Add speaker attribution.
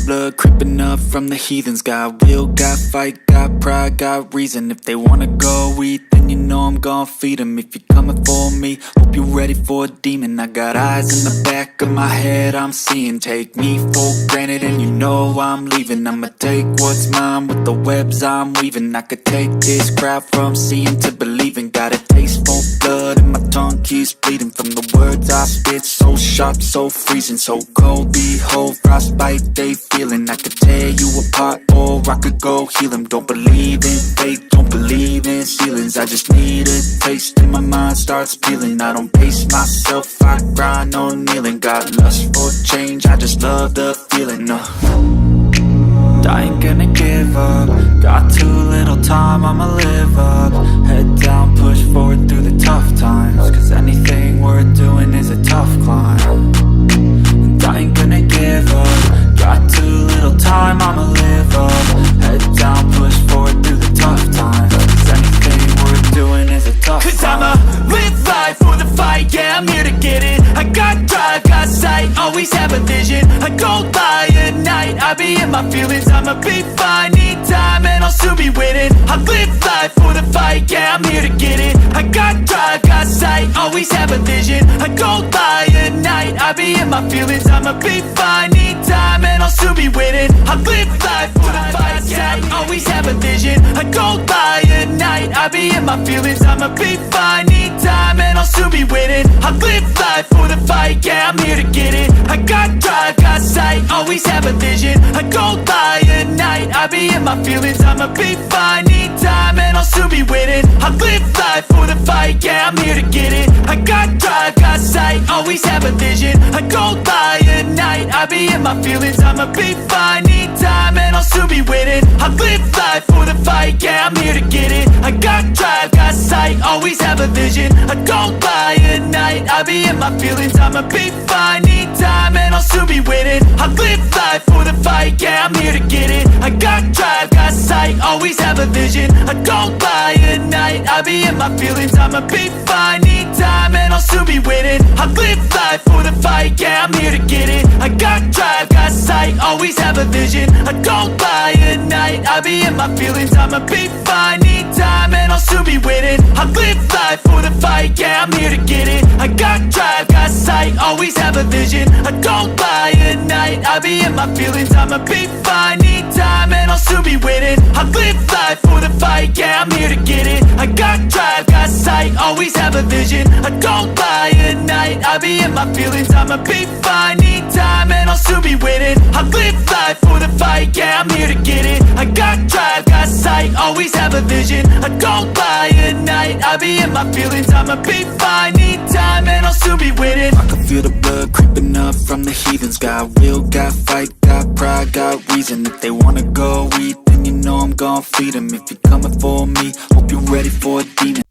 Speaker 1: blood creeping up from the heathens. Got will, got fight, got pride, got reason. If they wanna go eat, then you know I'm gon' feed them. If you're coming for me, hope you're ready for a demon. I got eyes in the back of my head, I'm seeing. Take me for granted and you know I'm leaving. I'ma take what's mine with the webs I'm weaving. I could take this crowd from seeing to believing. Got a taste for blood and my tongue keeps bleeding from the words I spit. So sharp, so freezing, so cold. Behold, frostbite they feeling. I could tear you apart or I could go heal them. Don't believe in fate, don't believe in ceilings. I just need a taste and my mind starts peeling. I don't pace myself, I grind on kneeling. Got lust for change, I just love the feeling. I ain't gonna give up. Got too little time, I'ma live up. Head down, push forward through the tough times. Cause anything worth doing is a tough climb. And I ain't gonna give up. Got too little time, I'ma live up. Head down, push forward through the tough times. Cause anything worth doing is a tough climb.
Speaker 2: Cause I'ma live life for the fight, yeah, I'm here to get it. I got drive, got sight, always have a vision. I go by at night, I be in my feelings. I'ma be fine, need time, and I'll soon be winning. I live life for the fight, yeah, I'm here to get it. I got drive, got sight, always have a vision. I go by at night, I be in my feelings. I'ma be fine, need time, and I'll soon be winning. I live life for the fight, yeah, always have a vision. I go by at night, I be in my feelings. I'ma be fine, need time, and I'll soon be winning. I live life for the fight, yeah, I'm here to get it. I got drive, got sight, always have a vision. I go by at night, I be in my feelings. I'ma be fine, need time, and I'll soon be winning. I live life for the fight, yeah, I'm here to get it. I got drive, got sight, always have a vision. I go by at night, I be in my feelings. I'ma be fine, need time, and I'll soon be winning. I live life for the fight, yeah, I'm here to get it. I got drive, got sight, always have a vision. I go by at night, I be in my feelings. I'ma be fine, need time, and I'll soon be winning. I live life for the fight, yeah, I'm here to get it. I got drive, got sight, always have a vision. I go by at night, I be in my feelings. I'ma be fine, need time, and I'll soon be winning. I live life for the fight, yeah, I'm here to get it. I got drive, got sight, always have a vision. I go by at night, I be in my feelings. I'ma be fine, need time, and I'll soon be winning. I live life for the fight, yeah, I'm here to get it. I got drive, got sight, always have a vision. I go by at night, I be in my feelings. I'ma be fine, need time, and I'll soon be winning. I live life for the fight, yeah, I'm here to get it. I got drive, got sight, always have a vision. I go by at night, I be in my feelings. I'ma be fine, need time, and I'll soon be winning. I live life for the fight, yeah, I'm here to get it. I got drive, got sight, always have a vision. I go by at night, I be in my feelings. I'ma be fine, need time, and I'll soon be winning.
Speaker 1: I can feel the blood creeping up from the heathens. Got will, got fight, got pride, got reason. If they wanna go eat, then you know I'm gon' feed them. If you're coming for me, hope you're ready for a demon.